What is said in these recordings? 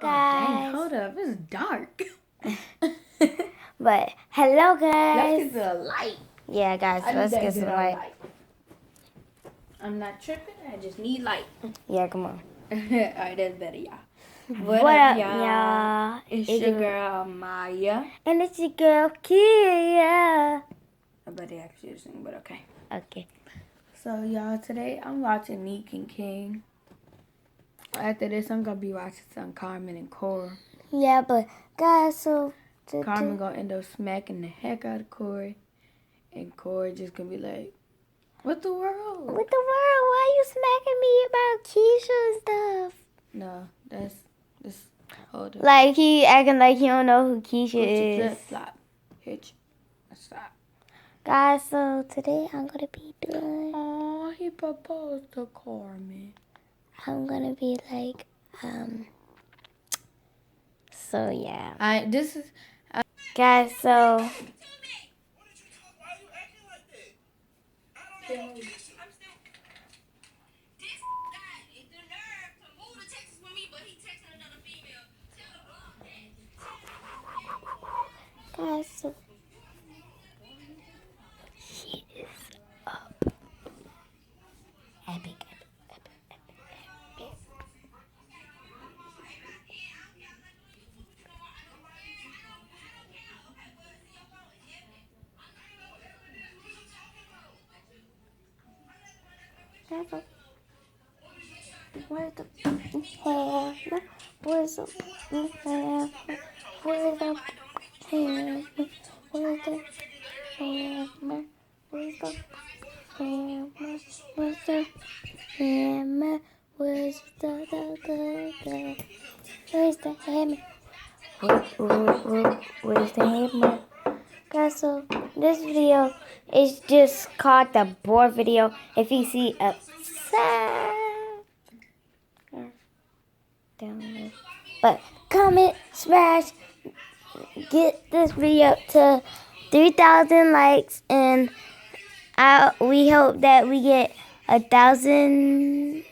Guys. Hold up, it's dark. But hello, guys. Let's get to the light. Yeah, guys, let's get some light. I'm not tripping. I just need light. Yeah, come on. Alright, that's better, y'all. What up, y'all? It's your girl Maya. And it's your girl Kia. I better actually sing, but okay. Okay. So, y'all, today I'm watching Neek and King. After this, I'm gonna be watching some Carmen and Cora. Yeah, but guys, so Carmen gonna end up smacking the heck out of Corey, and Corey just gonna be like, "What the world? What the world? Why you smacking me about Keisha and stuff?" No, that's hold up. Like he acting like he don't know who Keisha is. Flip flop, hitch, stop. Guys, so today I'm gonna be doing. Oh, he proposed to Carmen. I'm gonna be like, So yeah. This is. Guys, so. Guys, so he is up. Epic. Where's the hammer? Where's the hammer? Where's the hammer? Where's the hammer? Where's the hammer? Where's the hammer? Where's the Where's the hammer? Where's the hammer? Guys, so this video is just called the board video. If you see a down there. But comment, smash, get this video to 3,000 likes, and we hope that we get 1,000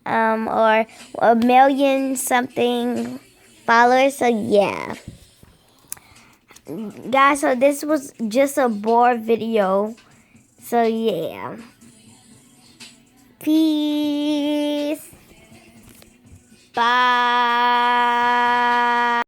or 1,000,000 something followers. So yeah, guys. So this was just a board video. So yeah, peace. Bye.